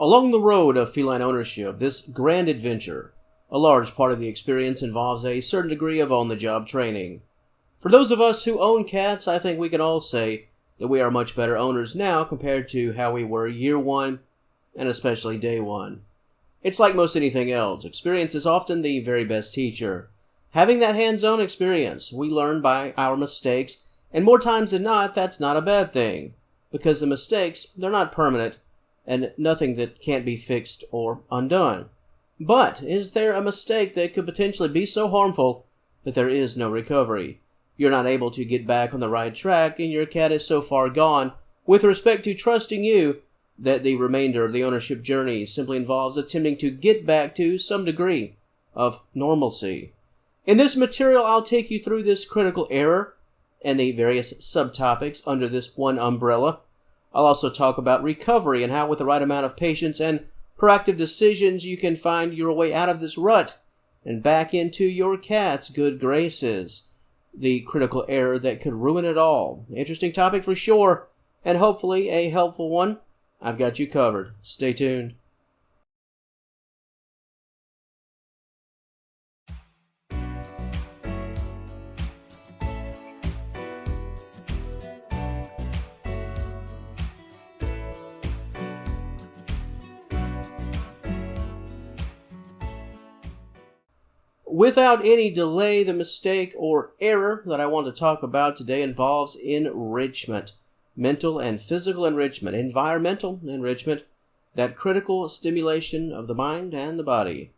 Along the road of feline ownership, this grand adventure, a large part of the experience involves a certain degree of on-the-job training. For those of us who own cats, I think we can all say that we are much better owners now compared to how we were year one, and especially day one. It's like most anything else. Experience is often the very best teacher. Having that hands-on experience, we learn by our mistakes, and more times than not, that's not a bad thing. Because the mistakes, they're not permanent, and nothing that can't be fixed or undone. But is there a mistake that could potentially be so harmful that there is no recovery? You're not able to get back on the right track, and your cat is so far gone with respect to trusting you that the remainder of the ownership journey simply involves attempting to get back to some degree of normalcy. In this material, I'll take you through this critical error and the various subtopics under this one umbrella. I'll also talk about recovery and how with the right amount of patience and proactive decisions you can find your way out of this rut and back into your cat's good graces. The critical error that could ruin it all. Interesting topic for sure, and hopefully a helpful one. I've got you covered. Stay tuned. Without any delay, the mistake or error that I want to talk about today involves enrichment. Mental and physical enrichment, environmental enrichment, that critical stimulation of the mind and the body.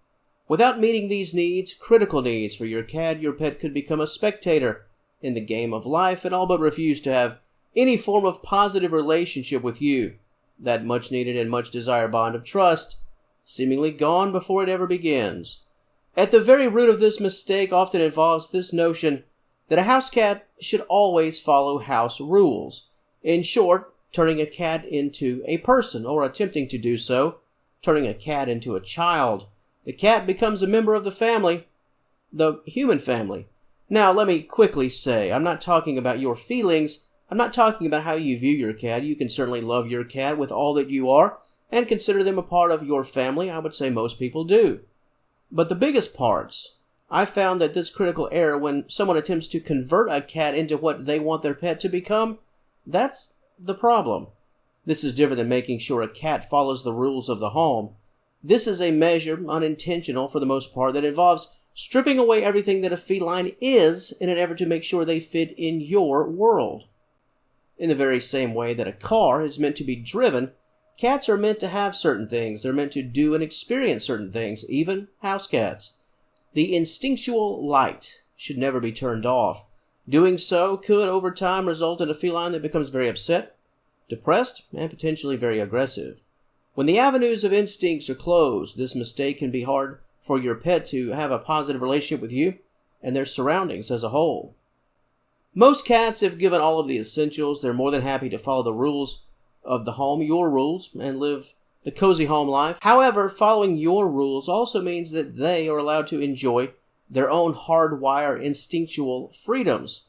Without meeting these needs, critical needs for your cat, your pet could become a spectator in the game of life and all but refuse to have any form of positive relationship with you. That much needed and much desired bond of trust, seemingly gone before it ever begins. At the very root of this mistake often involves this notion that a house cat should always follow house rules. In short, turning a cat into a person, or attempting to do so, turning a cat into a child. The cat becomes a member of the family, the human family. Now, let me quickly say, I'm not talking about your feelings. I'm not talking about how you view your cat. You can certainly love your cat with all that you are and consider them a part of your family. I would say most people do. But the biggest parts, I found that this critical error when someone attempts to convert a cat into what they want their pet to become, that's the problem. This is different than making sure a cat follows the rules of the home. This is a measure, unintentional for the most part, that involves stripping away everything that a feline is in an effort to make sure they fit in your world. In the very same way that a car is meant to be driven, cats are meant to have certain things. They're meant to do and experience certain things, even house cats. The instinctual light should never be turned off. Doing so could, over time, result in a feline that becomes very upset, depressed, and potentially very aggressive. When the avenues of instincts are closed, this mistake can be hard for your pet to have a positive relationship with you and their surroundings as a whole. Most cats, if given all of the essentials, they're more than happy to follow the rules of the home, your rules, and live the cozy home life. However, following your rules also means that they are allowed to enjoy their own hardwired instinctual freedoms.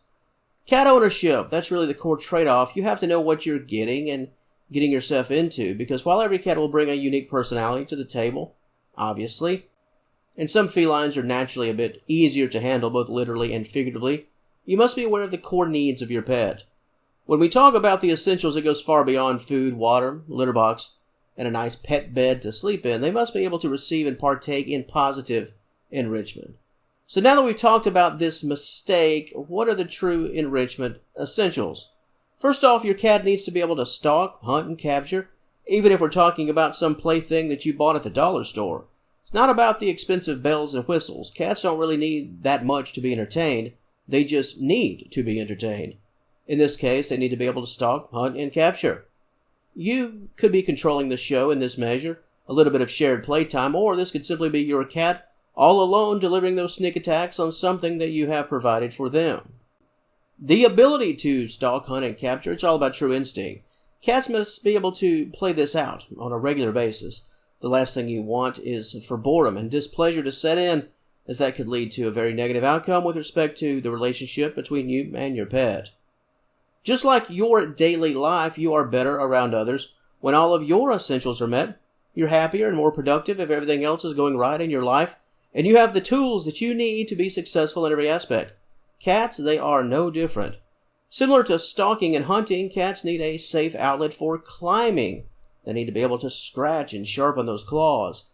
Cat ownership, that's really the core trade-off. You have to know what you're getting and getting yourself into, because while every cat will bring a unique personality to the table, obviously, and some felines are naturally a bit easier to handle both literally and figuratively, you must be aware of the core needs of your pet. When we talk about the essentials, it goes far beyond food, water, litter box, and a nice pet bed to sleep in. They must be able to receive and partake in positive enrichment. So now that we've talked about this mistake, what are the true enrichment essentials? First off, your cat needs to be able to stalk, hunt, and capture, even if we're talking about some plaything that you bought at the dollar store. It's not about the expensive bells and whistles. Cats don't really need that much to be entertained. They just need to be entertained. In this case, they need to be able to stalk, hunt, and capture. You could be controlling the show in this measure, a little bit of shared playtime, or this could simply be your cat all alone delivering those sneak attacks on something that you have provided for them. The ability to stalk, hunt, and capture, it's all about true instinct. Cats must be able to play this out on a regular basis. The last thing you want is for boredom and displeasure to set in, as that could lead to a very negative outcome with respect to the relationship between you and your pet. Just like your daily life, you are better around others when all of your essentials are met, You're happier and more productive if everything else is going right in your life, and you have the tools that you need to be successful in every aspect. Cats, they are no different. Similar to stalking and hunting, cats need a safe outlet for climbing. They need to be able to scratch and sharpen those claws.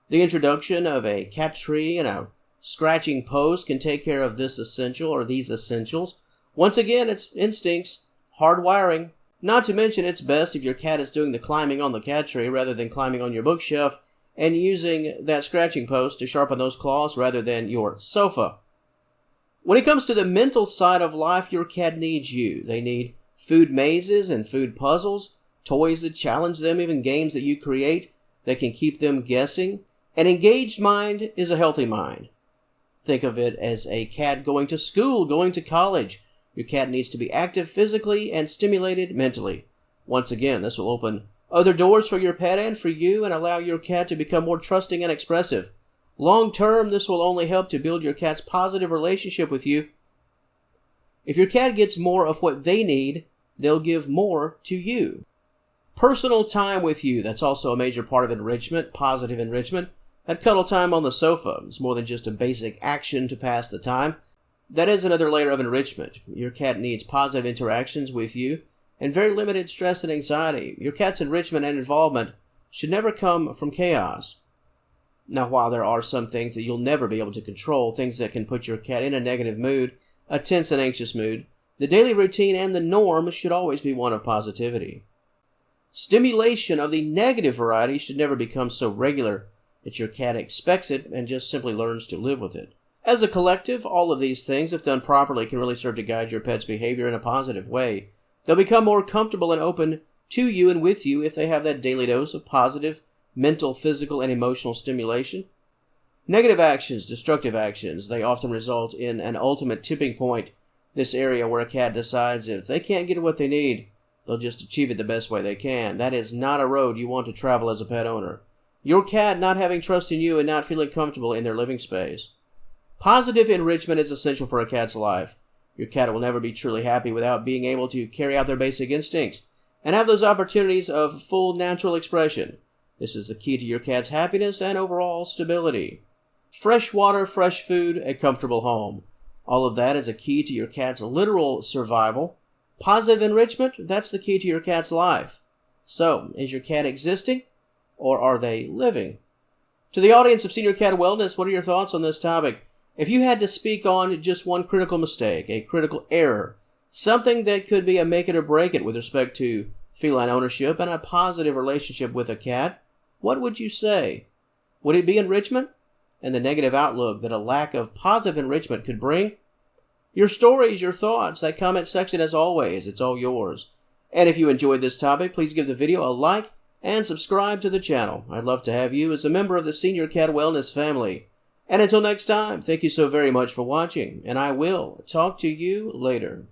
The introduction of a cat tree and a scratching post can take care of this essential or these essentials. Once again, it's instincts, hardwiring. Not to mention, it's best if your cat is doing the climbing on the cat tree rather than climbing on your bookshelf and using that scratching post to sharpen those claws rather than your sofa. When it comes to the mental side of life, your cat needs you. They need food mazes and food puzzles, toys that challenge them, even games that you create that can keep them guessing. An engaged mind is a healthy mind. Think of it as a cat going to school, going to college. Your cat needs to be active physically and stimulated mentally. Once again, this will open other doors for your pet and for you and allow your cat to become more trusting and expressive. Long term, this will only help to build your cat's positive relationship with you. If your cat gets more of what they need, they'll give more to you. Personal time with you, that's also a major part of enrichment, positive enrichment. That cuddle time on the sofa is more than just a basic action to pass the time. That is another layer of enrichment. Your cat needs positive interactions with you and very limited stress and anxiety. Your cat's enrichment and involvement should never come from chaos. Now, while there are some things that you'll never be able to control, things that can put your cat in a negative mood, a tense and anxious mood, the daily routine and the norm should always be one of positivity. Stimulation of the negative variety should never become so regular that your cat expects it and just simply learns to live with it. As a collective, all of these things, if done properly, can really serve to guide your pet's behavior in a positive way. They'll become more comfortable and open to you and with you if they have that daily dose of positive mental, physical, and emotional stimulation. Negative actions, destructive actions, they often result in an ultimate tipping point, this area where a cat decides if they can't get what they need, they'll just achieve it the best way they can. That is not a road you want to travel as a pet owner. Your cat not having trust in you and not feeling comfortable in their living space. Positive enrichment is essential for a cat's life. Your cat will never be truly happy without being able to carry out their basic instincts and have those opportunities of full natural expression. This is the key to your cat's happiness and overall stability. Fresh water, fresh food, a comfortable home. All of that is a key to your cat's literal survival. Positive enrichment, that's the key to your cat's life. So, is your cat existing, or are they living? To the audience of Senior Cat Wellness, what are your thoughts on this topic? If you had to speak on just one critical mistake, a critical error, something that could be a make it or break it with respect to feline ownership and a positive relationship with a cat, what would you say? Would it be enrichment and the negative outlook that a lack of positive enrichment could bring? Your stories, your thoughts, that comment section as always, it's all yours. And if you enjoyed this topic, please give the video a like and subscribe to the channel. I'd love to have you as a member of the Senior Cat Wellness family. And until next time, thank you so very much for watching, and I will talk to you later.